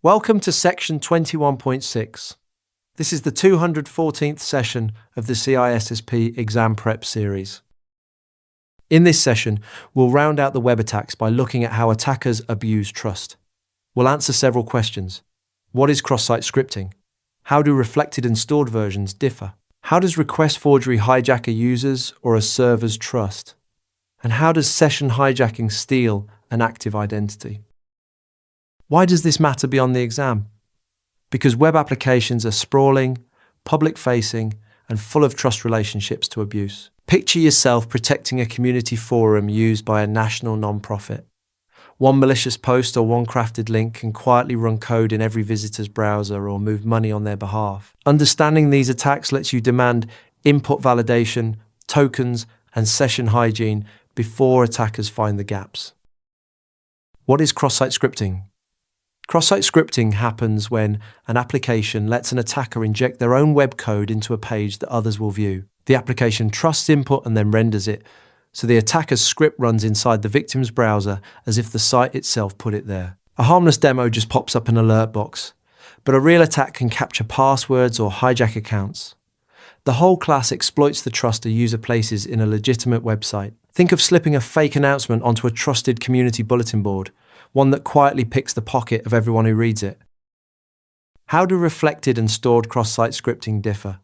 Welcome to section 21.6. This is the 214th session of the CISSP exam prep series. In this session, we'll round out the web attacks by looking at how attackers abuse trust. We'll answer several questions. What is cross-site scripting? How do reflected and stored versions differ? How does request forgery hijack a user's or a server's trust? And how does session hijacking steal an active identity? Why does this matter beyond the exam? Because web applications are sprawling, public-facing, and full of trust relationships to abuse. Picture yourself protecting a community forum used by a national non-profit. One malicious post or one crafted link can quietly run code in every visitor's browser or move money on their behalf. Understanding these attacks lets you demand input validation, tokens, and session hygiene before attackers find the gaps. What is cross-site scripting? Cross-site scripting happens when an application lets an attacker inject their own web code into a page that others will view. The application trusts input and then renders it, so the attacker's script runs inside the victim's browser as if the site itself put it there. A harmless demo just pops up an alert box, but a real attack can capture passwords or hijack accounts. The whole class exploits the trust a user places in a legitimate website. Think of slipping a fake announcement onto a trusted community bulletin board, one that quietly picks the pocket of everyone who reads it. How do reflected and stored cross-site scripting differ?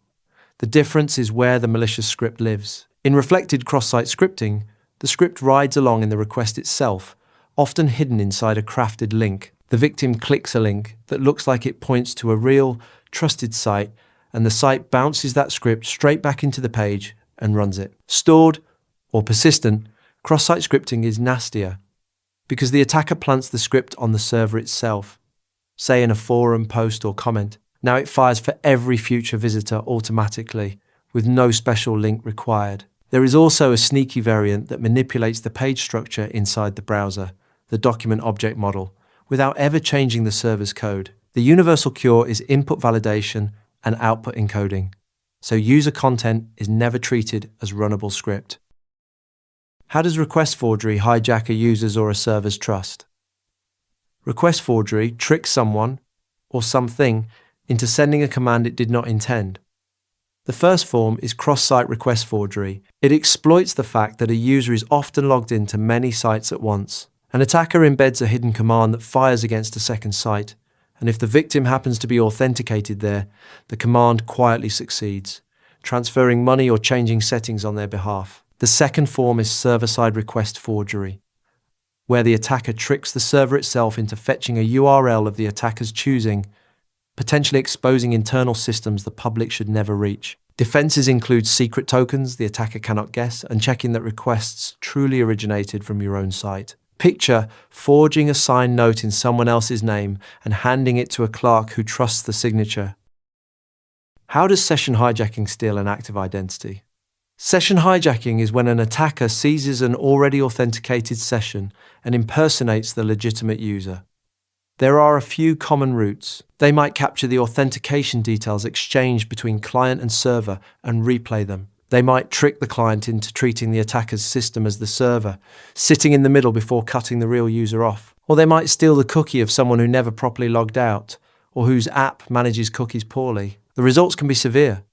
The difference is where the malicious script lives. In reflected cross-site scripting, the script rides along in the request itself, often hidden inside a crafted link. The victim clicks a link that looks like it points to a real, trusted site, and the site bounces that script straight back into the page and runs it. Stored, or persistent, cross-site scripting is nastier, because the attacker plants the script on the server itself, say in a forum post or comment. Now it fires for every future visitor automatically, with no special link required. There is also a sneaky variant that manipulates the page structure inside the browser, the document object model, without ever changing the server's code. The universal cure is input validation and output encoding, so user content is never treated as runnable script. How does request forgery hijack a user's or a server's trust? Request forgery tricks someone or something into sending a command it did not intend. The first form is cross-site request forgery. It exploits the fact that a user is often logged into many sites at once. An attacker embeds a hidden command that fires against a second site, and if the victim happens to be authenticated there, the command quietly succeeds, transferring money or changing settings on their behalf. The second form is server-side request forgery, where the attacker tricks the server itself into fetching a URL of the attacker's choosing, potentially exposing internal systems the public should never reach. Defenses include secret tokens the attacker cannot guess and checking that requests truly originated from your own site. Picture forging a signed note in someone else's name and handing it to a clerk who trusts the signature. How does session hijacking steal an active identity? Session hijacking is when an attacker seizes an already authenticated session and impersonates the legitimate user. There are a few common routes. They might capture the authentication details exchanged between client and server and replay them. They might trick the client into treating the attacker's system as the server, sitting in the middle before cutting the real user off. Or they might steal the cookie of someone who never properly logged out, or whose app manages cookies poorly. The results can be severe.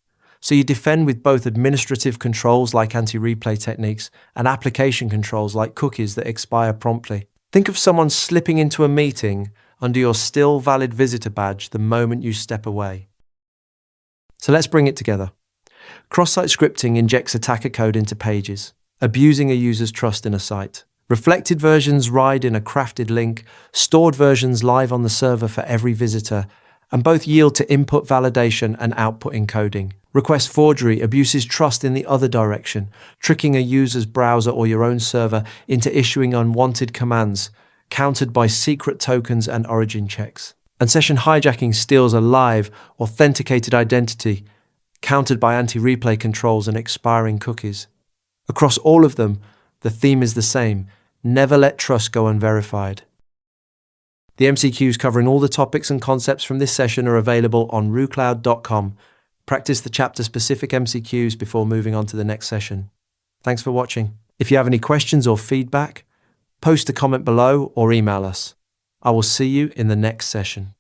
So you defend with both administrative controls like anti-replay techniques and application controls like cookies that expire promptly. Think of someone slipping into a meeting under your still valid visitor badge the moment you step away. So let's bring it together. Cross-site scripting injects attacker code into pages, abusing a user's trust in a site. Reflected versions ride in a crafted link, stored versions live on the server for every visitor, and both yield to input validation and output encoding. Request forgery abuses trust in the other direction, tricking a user's browser or your own server into issuing unwanted commands, countered by secret tokens and origin checks. And session hijacking steals a live, authenticated identity, countered by anti-replay controls and expiring cookies. Across all of them, the theme is the same: never let trust go unverified. The MCQs covering all the topics and concepts from this session are available on rucloud.com. Practice the chapter-specific MCQs before moving on to the next session. Thanks for watching. If you have any questions or feedback, post a comment below or email us. I will see you in the next session.